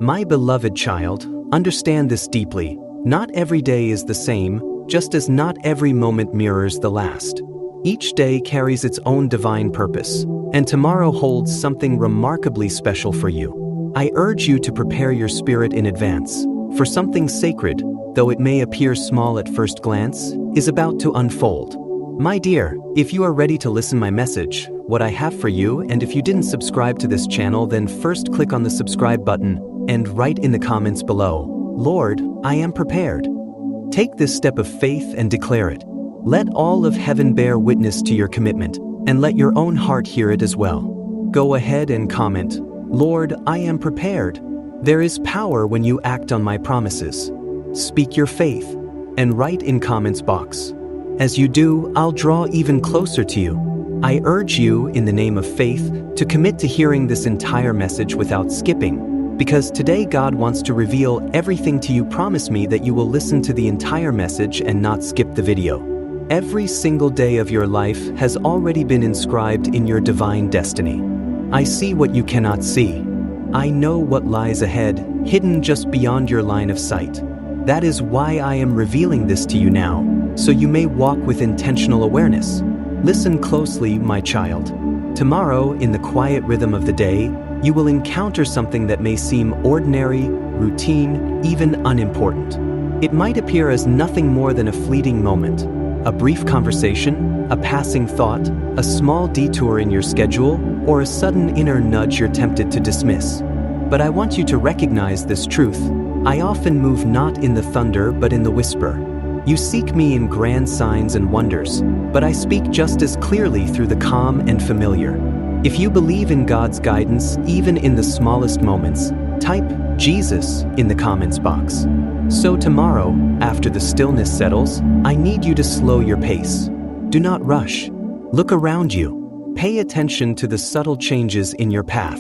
My beloved child, understand this deeply. Not every day is the same, just as not every moment mirrors the last. Each day carries its own divine purpose, and tomorrow holds something remarkably special for you. I urge you to prepare your spirit in advance, for something sacred, though it may appear small at first glance, is about to unfold. My dear, if you are ready to listen my message, what I have for you, and if you didn't subscribe to this channel, then first click on the subscribe button and write in the comments below, Lord, I am prepared. Take this step of faith and declare it. Let all of heaven bear witness to your commitment, and let your own heart hear it as well. Go ahead and comment, Lord, I am prepared. There is power when you act on my promises. Speak your faith, and write in comments box. As you do, I'll draw even closer to you. I urge you, in the name of faith, to commit to hearing this entire message without skipping. Because today God wants to reveal everything to you. Promise me that you will listen to the entire message and not skip the video. Every single day of your life has already been inscribed in your divine destiny. I see what you cannot see. I know what lies ahead, hidden just beyond your line of sight. That is why I am revealing this to you now, so you may walk with intentional awareness. Listen closely, my child. Tomorrow, in the quiet rhythm of the day, you will encounter something that may seem ordinary, routine, even unimportant. It might appear as nothing more than a fleeting moment, a brief conversation, a passing thought, a small detour in your schedule, or a sudden inner nudge you're tempted to dismiss. But I want you to recognize this truth. I often move not in the thunder but in the whisper. You seek me in grand signs and wonders, but I speak just as clearly through the calm and familiar. If you believe in God's guidance, even in the smallest moments, type Jesus in the comments box. So tomorrow, after the stillness settles, I need you to slow your pace. Do not rush. Look around you. Pay attention to the subtle changes in your path.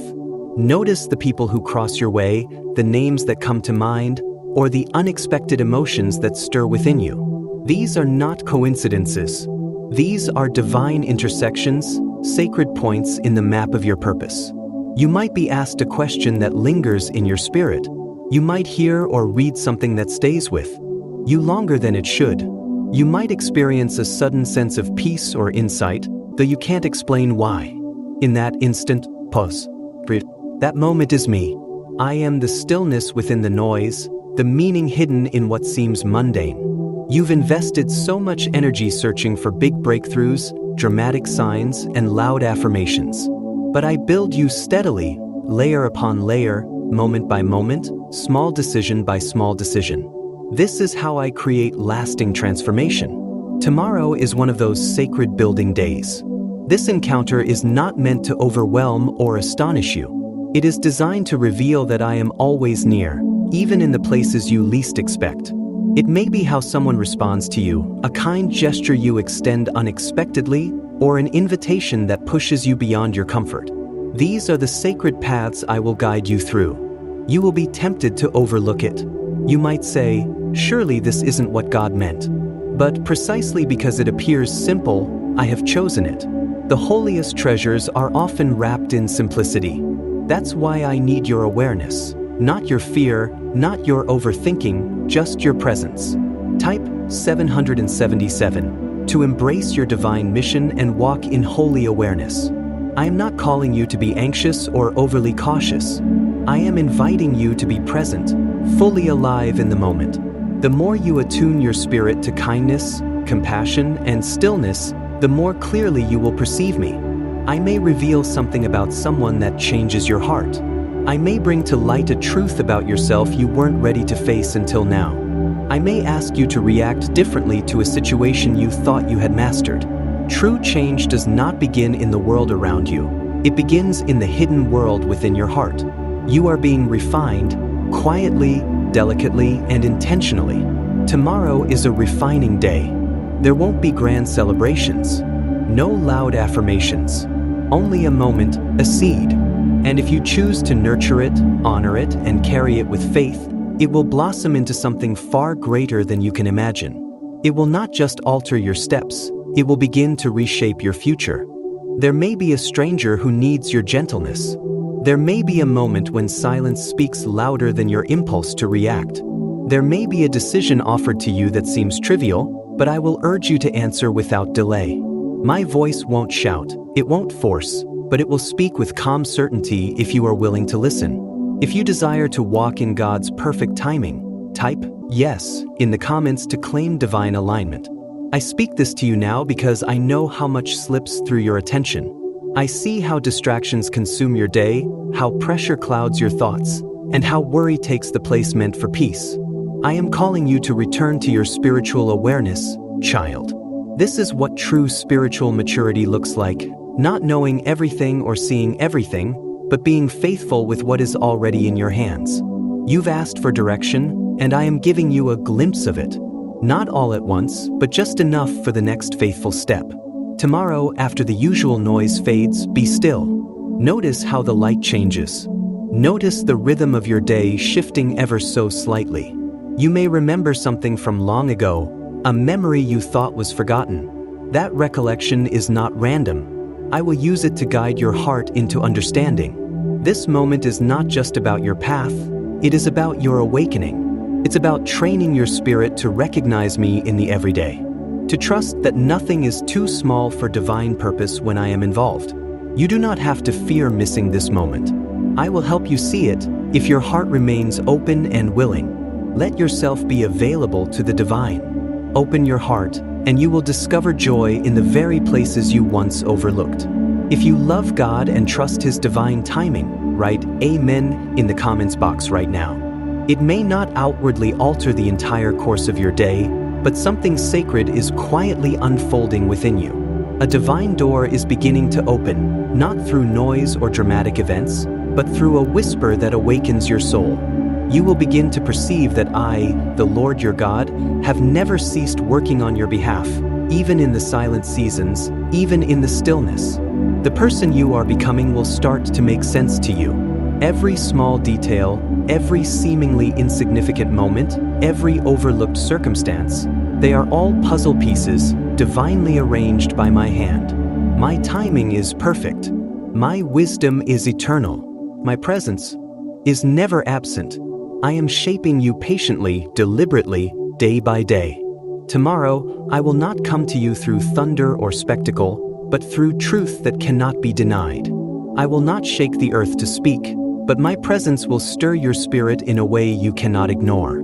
Notice the people who cross your way, the names that come to mind, or the unexpected emotions that stir within you. These are not coincidences. These are divine intersections, sacred points in the map of your purpose. You might be asked a question that lingers in your spirit. You might hear or read something that stays with you longer than it should. You might experience a sudden sense of peace or insight, though you can't explain why. In that instant, pause. Breathe. That moment is me. I am the stillness within the noise, the meaning hidden in what seems mundane. You've invested so much energy searching for big breakthroughs, dramatic signs, and loud affirmations. But I build you steadily, layer upon layer, moment by moment, small decision by small decision. This is how I create lasting transformation. Tomorrow is one of those sacred building days. This encounter is not meant to overwhelm or astonish you. It is designed to reveal that I am always near, even in the places you least expect. It may be how someone responds to you, a kind gesture you extend unexpectedly, or an invitation that pushes you beyond your comfort. These are the sacred paths I will guide you through. You will be tempted to overlook it. You might say, surely this isn't what God meant. But precisely because it appears simple, I have chosen it. The holiest treasures are often wrapped in simplicity. That's why I need your awareness. Not your fear, not your overthinking, just your presence. Type 777 to embrace your divine mission and walk in holy awareness. I am not calling you to be anxious or overly cautious. I am inviting you to be present, fully alive in the moment. The more you attune your spirit to kindness, compassion, and stillness, the more clearly you will perceive me. I may reveal something about someone that changes your heart. I may bring to light a truth about yourself you weren't ready to face until now. I may ask you to react differently to a situation you thought you had mastered. True change does not begin in the world around you. It begins in the hidden world within your heart. You are being refined, quietly, delicately, and intentionally. Tomorrow is a refining day. There won't be grand celebrations. No loud affirmations. Only a moment, a seed. And if you choose to nurture it, honor it, and carry it with faith, it will blossom into something far greater than you can imagine. It will not just alter your steps, it will begin to reshape your future. There may be a stranger who needs your gentleness. There may be a moment when silence speaks louder than your impulse to react. There may be a decision offered to you that seems trivial, but I will urge you to answer without delay. My voice won't shout, it won't force, but it will speak with calm certainty if you are willing to listen. If you desire to walk in God's perfect timing, type yes in the comments to claim divine alignment. I speak this to you now because I know how much slips through your attention. I see how distractions consume your day, how pressure clouds your thoughts, and how worry takes the place meant for peace. I am calling you to return to your spiritual awareness, child. This is what true spiritual maturity looks like, not knowing everything or seeing everything, but being faithful with what is already in your hands. You've asked for direction, and I am giving you a glimpse of it. Not all at once, but just enough for the next faithful step. Tomorrow, after the usual noise fades, be still. Notice how the light changes. Notice the rhythm of your day shifting ever so slightly. You may remember something from long ago, a memory you thought was forgotten. That recollection is not random. I will use it to guide your heart into understanding. This moment is not just about your path, it is about your awakening. It's about training your spirit to recognize me in the everyday. To trust that nothing is too small for divine purpose when I am involved. You do not have to fear missing this moment. I will help you see it if your heart remains open and willing. Let yourself be available to the divine. Open your heart, and you will discover joy in the very places you once overlooked. If you love God and trust His divine timing, write Amen in the comments box right now. It may not outwardly alter the entire course of your day, but something sacred is quietly unfolding within you. A divine door is beginning to open, not through noise or dramatic events, but through a whisper that awakens your soul. You will begin to perceive that I, the Lord your God, have never ceased working on your behalf, even in the silent seasons, even in the stillness. The person you are becoming will start to make sense to you. Every small detail, every seemingly insignificant moment, every overlooked circumstance, they are all puzzle pieces divinely arranged by my hand. My timing is perfect. My wisdom is eternal. My presence is never absent. I am shaping you patiently, deliberately, day by day. Tomorrow, I will not come to you through thunder or spectacle, but through truth that cannot be denied. I will not shake the earth to speak, but my presence will stir your spirit in a way you cannot ignore.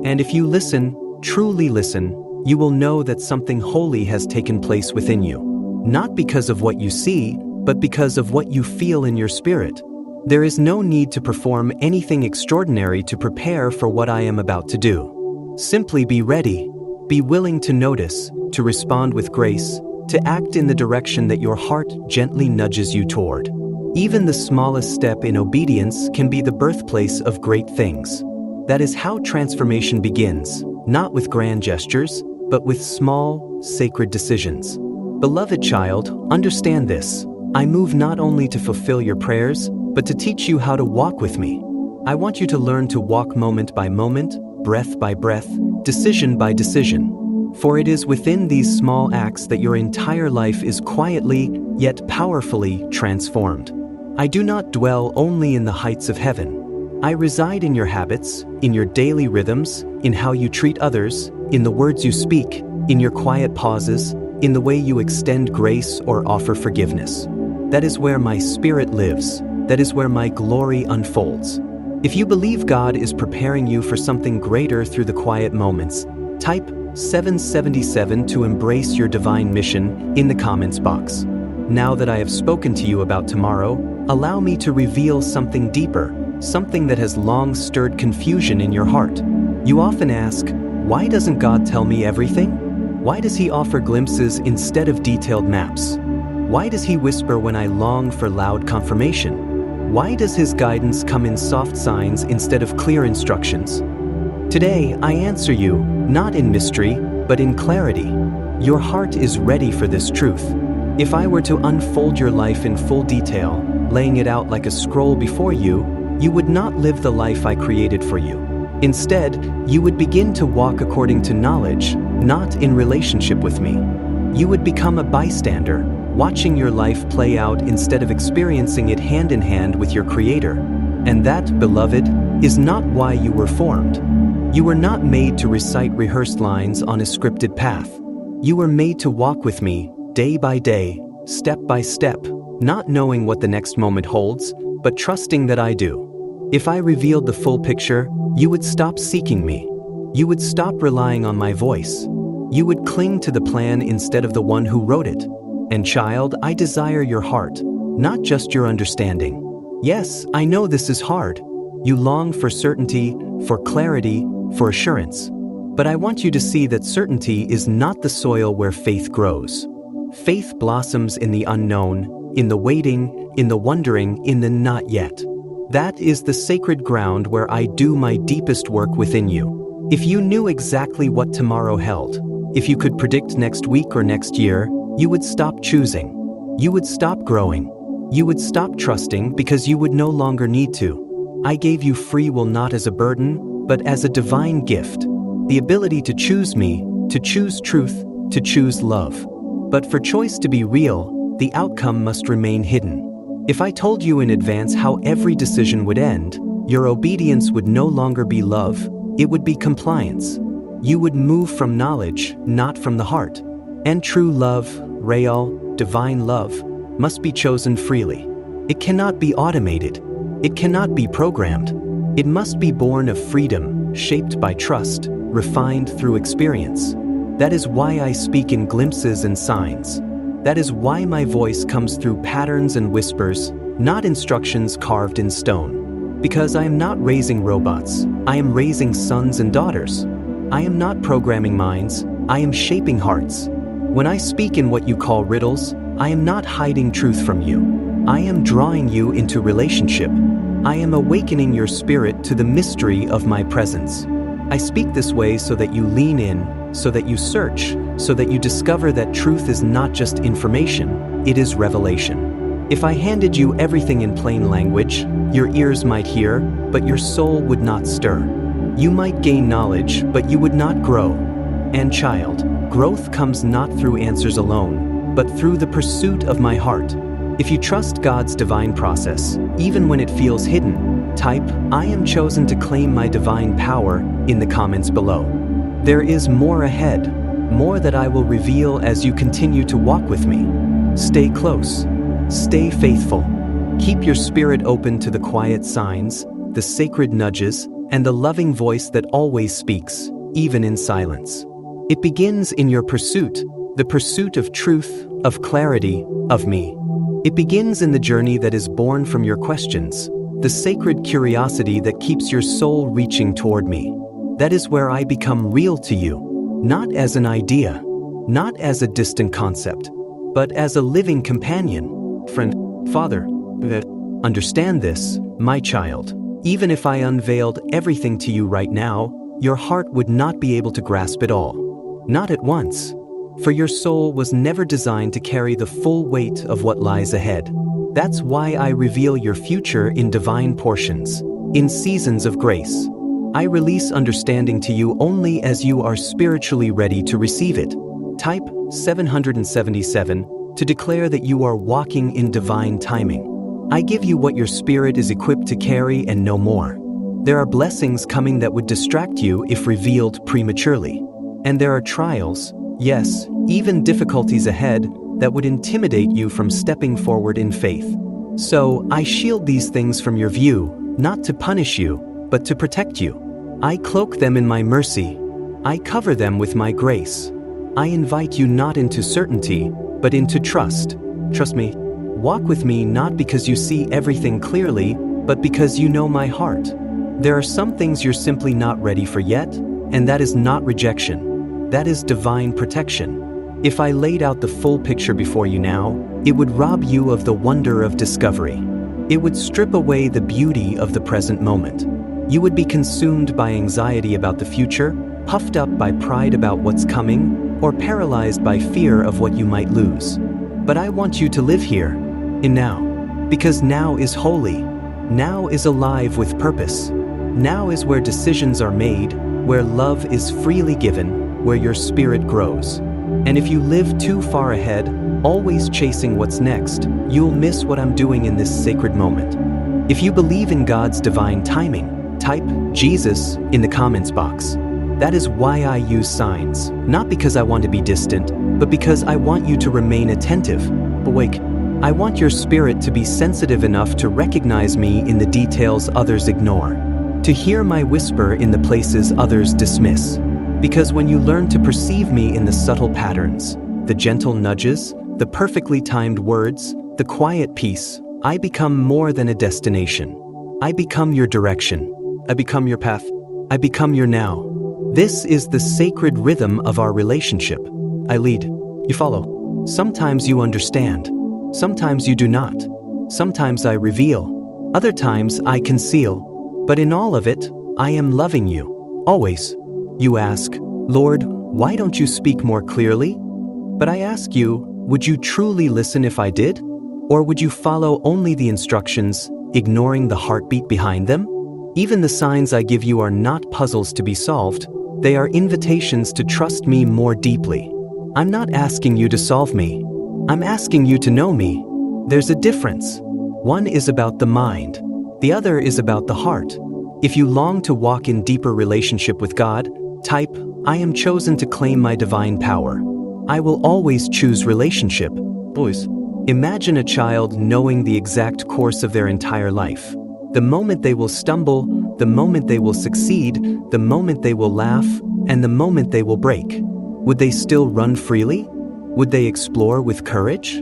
And if you listen, truly listen, you will know that something holy has taken place within you. Not because of what you see, but because of what you feel in your spirit. There is no need to perform anything extraordinary to prepare for what I am about to do. Simply be ready, be willing to notice, to respond with grace, to act in the direction that your heart gently nudges you toward. Even the smallest step in obedience can be the birthplace of great things. That is how transformation begins, not with grand gestures, but with small, sacred decisions. Beloved child, understand this. I move not only to fulfill your prayers, but to teach you how to walk with me. I want you to learn to walk moment by moment, breath by breath, decision by decision. For it is within these small acts that your entire life is quietly, yet powerfully transformed. I do not dwell only in the heights of heaven. I reside in your habits, in your daily rhythms, in how you treat others, in the words you speak, in your quiet pauses, in the way you extend grace or offer forgiveness. That is where my spirit lives. That is where my glory unfolds. If you believe God is preparing you for something greater through the quiet moments, type 777 to embrace your divine mission in the comments box. Now that I have spoken to you about tomorrow, allow me to reveal something deeper, something that has long stirred confusion in your heart. You often ask, why doesn't God tell me everything? Why does He offer glimpses instead of detailed maps? Why does He whisper when I long for loud confirmation? Why does His guidance come in soft signs instead of clear instructions? Today, I answer you, not in mystery, but in clarity. Your heart is ready for this truth. If I were to unfold your life in full detail, laying it out like a scroll before you, you would not live the life I created for you. Instead, you would begin to walk according to knowledge, not in relationship with me. You would become a bystander, watching your life play out instead of experiencing it hand in hand with your Creator. And that, beloved, is not why you were formed. You were not made to recite rehearsed lines on a scripted path. You were made to walk with me, day by day, step by step, not knowing what the next moment holds, but trusting that I do. If I revealed the full picture, you would stop seeking me. You would stop relying on my voice. You would cling to the plan instead of the one who wrote it. And child, I desire your heart, not just your understanding. Yes, I know this is hard. You long for certainty, for clarity, for assurance. But I want you to see that certainty is not the soil where faith grows. Faith blossoms in the unknown, in the waiting, in the wondering, in the not yet. That is the sacred ground where I do my deepest work within you. If you knew exactly what tomorrow held, if you could predict next week or next year, you would stop choosing. You would stop growing. You would stop trusting because you would no longer need to. I gave you free will not as a burden, but as a divine gift. The ability to choose me, to choose truth, to choose love. But for choice to be real, the outcome must remain hidden. If I told you in advance how every decision would end, your obedience would no longer be love, it would be compliance. You would move from knowledge, not from the heart. And true love, real, divine love, must be chosen freely. It cannot be automated. It cannot be programmed. It must be born of freedom, shaped by trust, refined through experience. That is why I speak in glimpses and signs. That is why my voice comes through patterns and whispers, not instructions carved in stone. Because I am not raising robots, I am raising sons and daughters. I am not programming minds, I am shaping hearts. When I speak in what you call riddles, I am not hiding truth from you. I am drawing you into relationship. I am awakening your spirit to the mystery of my presence. I speak this way so that you lean in, so that you search, so that you discover that truth is not just information, it is revelation. If I handed you everything in plain language, your ears might hear, but your soul would not stir. You might gain knowledge, but you would not grow. And child, growth comes not through answers alone, but through the pursuit of my heart. If you trust God's divine process, even when it feels hidden, type, "I am chosen to claim my divine power" in the comments below. There is more ahead, more that I will reveal as you continue to walk with me. Stay close, stay faithful. Keep your spirit open to the quiet signs, the sacred nudges, and the loving voice that always speaks, even in silence. It begins in your pursuit, the pursuit of truth, of clarity, of me. It begins in the journey that is born from your questions, the sacred curiosity that keeps your soul reaching toward me. That is where I become real to you, not as an idea, not as a distant concept, but as a living companion, friend, father. Understand this, my child. Even if I unveiled everything to you right now, your heart would not be able to grasp it all. Not at once. For your soul was never designed to carry the full weight of what lies ahead. That's why I reveal your future in divine portions, in seasons of grace. I release understanding to you only as you are spiritually ready to receive it. Type 777 to declare that you are walking in divine timing. I give you what your spirit is equipped to carry and no more. There are blessings coming that would distract you if revealed prematurely. And there are trials, yes, even difficulties ahead, that would intimidate you from stepping forward in faith. So, I shield these things from your view, not to punish you, but to protect you. I cloak them in my mercy. I cover them with my grace. I invite you not into certainty, but into trust. Trust me. Walk with me not because you see everything clearly, but because you know my heart. There are some things you're simply not ready for yet, and that is not rejection. That is divine protection. If I laid out the full picture before you now, it would rob you of the wonder of discovery. It would strip away the beauty of the present moment. You would be consumed by anxiety about the future, puffed up by pride about what's coming, or paralyzed by fear of what you might lose. But I want you to live here, in now, because now is holy. Now is alive with purpose. Now is where decisions are made, where love is freely given, where your spirit grows. And if you live too far ahead, always chasing what's next, you'll miss what I'm doing in this sacred moment. If you believe in God's divine timing, type Jesus in the comments box. That is why I use signs, not because I want to be distant, but because I want you to remain attentive, awake. I want your spirit to be sensitive enough to recognize me in the details others ignore, to hear my whisper in the places others dismiss. Because when you learn to perceive me in the subtle patterns, the gentle nudges, the perfectly timed words, the quiet peace, I become more than a destination. I become your direction. I become your path. I become your now. This is the sacred rhythm of our relationship. I lead, you follow. Sometimes you understand. Sometimes you do not. Sometimes I reveal. Other times I conceal. But in all of it, I am loving you. Always. You ask, Lord, why don't you speak more clearly? But I ask you, would you truly listen if I did? Or would you follow only the instructions, ignoring the heartbeat behind them? Even the signs I give you are not puzzles to be solved. They are invitations to trust me more deeply. I'm not asking you to solve me. I'm asking you to know me. There's a difference. One is about the mind. The other is about the heart. If you long to walk in deeper relationship with God, type, I am chosen to claim my divine power. I will always choose relationship. Boys, imagine a child knowing the exact course of their entire life. The moment they will stumble, the moment they will succeed, the moment they will laugh, and the moment they will break. Would they still run freely? Would they explore with courage?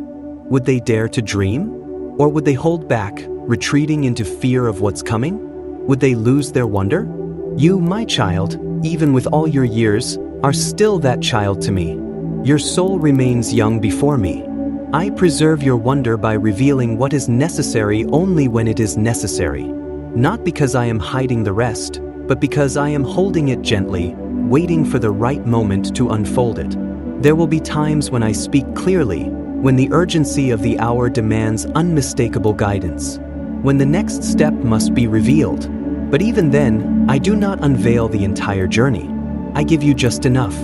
Would they dare to dream? Or would they hold back, retreating into fear of what's coming? Would they lose their wonder? You, my child, even with all your years, are still that child to me. Your soul remains young before me. I preserve your wonder by revealing what is necessary only when it is necessary. Not because I am hiding the rest, but because I am holding it gently, waiting for the right moment to unfold it. There will be times when I speak clearly, when the urgency of the hour demands unmistakable guidance, when the next step must be revealed. But even then, I do not unveil the entire journey. I give you just enough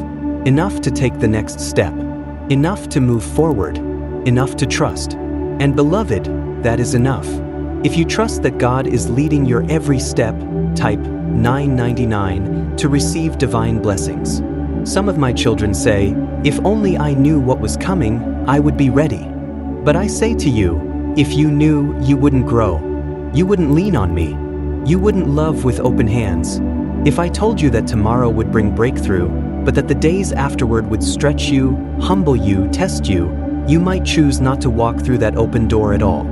to take the next step, enough to move forward, enough to trust. And beloved, that is enough. If you trust that God is leading your every step, type 999 to receive divine blessings. Some of my children say, if only I knew what was coming, I would be ready. But I say to you, if you knew, you wouldn't grow. You wouldn't lean on me. You wouldn't love with open hands. If I told you that tomorrow would bring breakthrough, but that the days afterward would stretch you, humble you, test you, you might choose not to walk through that open door at all.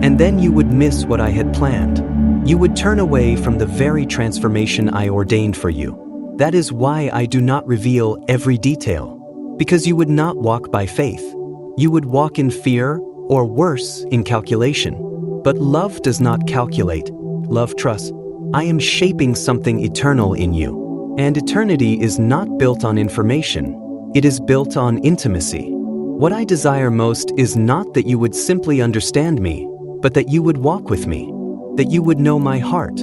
And then you would miss what I had planned. You would turn away from the very transformation I ordained for you. That is why I do not reveal every detail. Because you would not walk by faith. You would walk in fear, or worse, in calculation. But love does not calculate. Love trusts. I am shaping something eternal in you. And eternity is not built on information. It is built on intimacy. What I desire most is not that you would simply understand me, but that you would walk with me, that you would know my heart,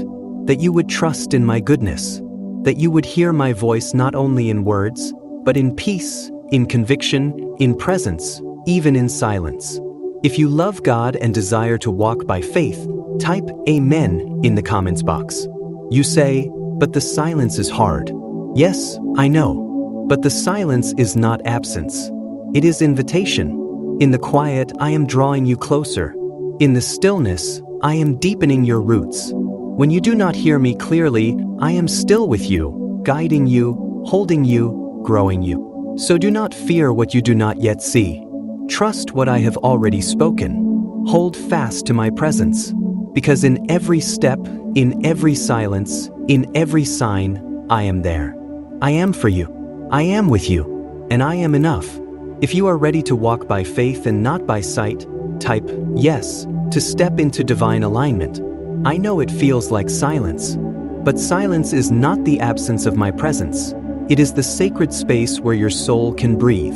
that you would trust in my goodness, that you would hear my voice not only in words, but in peace, in conviction, in presence, even in silence. If you love God and desire to walk by faith, type Amen in the comments box. You say, but the silence is hard. Yes, I know. But the silence is not absence. It is invitation. In the quiet, I am drawing you closer. In the stillness, I am deepening your roots. When you do not hear me clearly, I am still with you, guiding you, holding you, growing you. So do not fear what you do not yet see. Trust what I have already spoken. Hold fast to my presence. Because in every step, in every silence, in every sign, I am there. I am for you. I am with you. And I am enough. If you are ready to walk by faith and not by sight, type yes to step into divine alignment. I know it feels like silence, but silence is not the absence of my presence. It is the sacred space where your soul can breathe.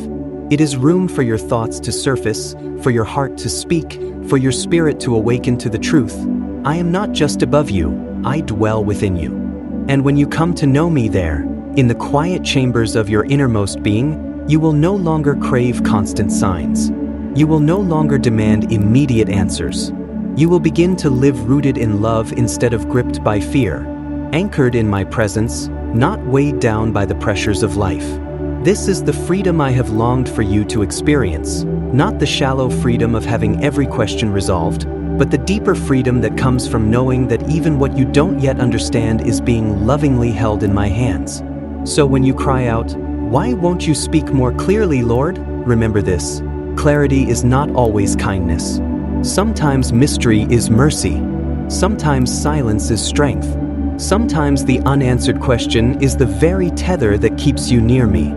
It is room for your thoughts to surface, for your heart to speak, for your spirit to awaken to the truth. I am not just above you, I dwell within you. And when you come to know me there, in the quiet chambers of your innermost being, You will no longer crave constant signs. You will no longer demand immediate answers. You will begin to live rooted in love instead of gripped by fear, anchored in my presence, not weighed down by the pressures of life. This is the freedom I have longed for you to experience, not the shallow freedom of having every question resolved, but the deeper freedom that comes from knowing that even what you don't yet understand is being lovingly held in my hands. So when you cry out, "Why won't you speak more clearly, Lord?" remember this: clarity is not always kindness. Sometimes mystery is mercy. Sometimes silence is strength. Sometimes the unanswered question is the very tether that keeps you near me.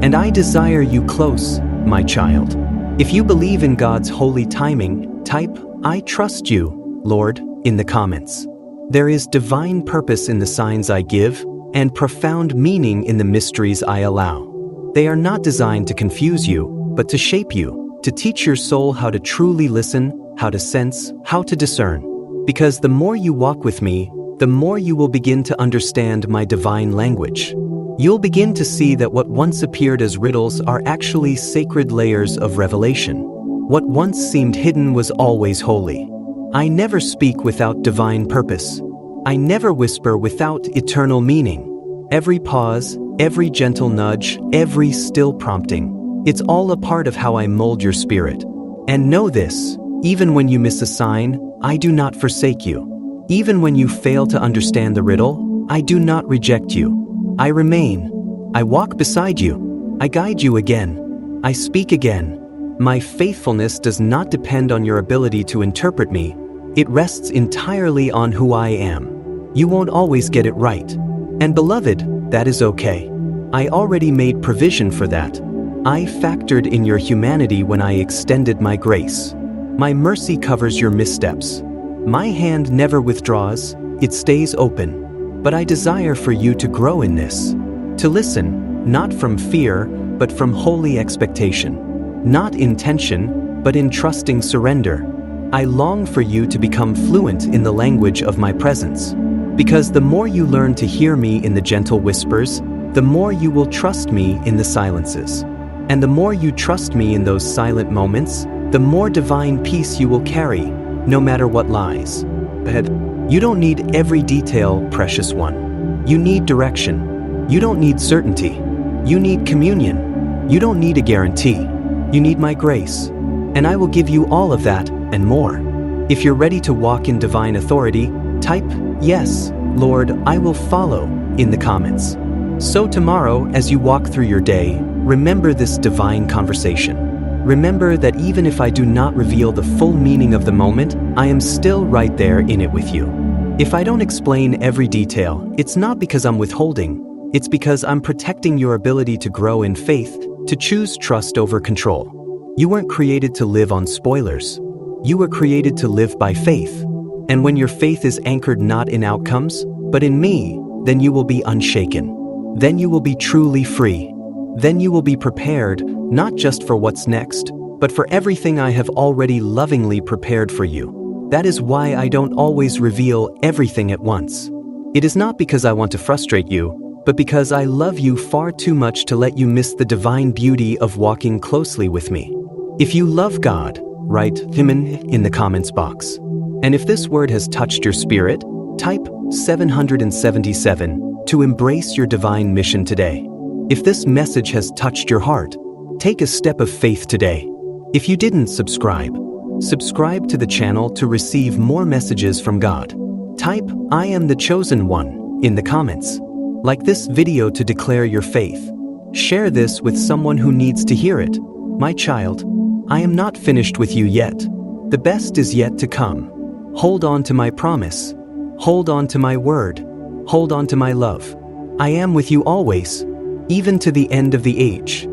And I desire you close, my child. If you believe in God's holy timing, type, "I trust you, Lord," in the comments. There is divine purpose in the signs I give, and profound meaning in the mysteries I allow. They are not designed to confuse you, but to shape you, to teach your soul how to truly listen, how to sense, how to discern. Because the more you walk with me, the more you will begin to understand my divine language. You'll begin to see that what once appeared as riddles are actually sacred layers of revelation. What once seemed hidden was always holy. I never speak without divine purpose. I never whisper without eternal meaning. Every pause, every gentle nudge, every still prompting, it's all a part of how I mold your spirit. And know this, even when you miss a sign, I do not forsake you. Even when you fail to understand the riddle, I do not reject you. I remain. I walk beside you. I guide you again. I speak again. My faithfulness does not depend on your ability to interpret me. It rests entirely on who I am. You won't always get it right. And beloved, that is okay. I already made provision for that. I factored in your humanity when I extended my grace. My mercy covers your missteps. My hand never withdraws, it stays open. But I desire for you to grow in this. To listen, not from fear, but from holy expectation. Not in tension, but in trusting surrender. I long for you to become fluent in the language of my presence. Because the more you learn to hear me in the gentle whispers, the more you will trust me in the silences. And the more you trust me in those silent moments, the more divine peace you will carry, no matter what lies ahead. You don't need every detail, precious one. You need direction. You don't need certainty. You need communion. You don't need a guarantee. You need my grace. And I will give you all of that and more. If you're ready to walk in divine authority, type, "Yes, Lord, I will follow," in the comments. So tomorrow, as you walk through your day, remember this divine conversation. Remember that even if I do not reveal the full meaning of the moment, I am still right there in it with you. If I don't explain every detail, it's not because I'm withholding. It's because I'm protecting your ability to grow in faith, to choose trust over control. You weren't created to live on spoilers. You were created to live by faith. And when your faith is anchored not in outcomes, but in me, then you will be unshaken. Then you will be truly free. Then you will be prepared, not just for what's next, but for everything I have already lovingly prepared for you. That is why I don't always reveal everything at once. It is not because I want to frustrate you, but because I love you far too much to let you miss the divine beauty of walking closely with me. If you love God, write "Amen" in the comments box. And if this word has touched your spirit, type 777 to embrace your divine mission today. If this message has touched your heart, take a step of faith today. If you didn't subscribe to the channel to receive more messages from God. Type "I am the chosen one" in the comments. Like this video to declare your faith. Share this with someone who needs to hear it. My child, I am not finished with you yet. The best is yet to come. Hold on to my promise. Hold on to my word. Hold on to my love. I am with you always, even to the end of the age.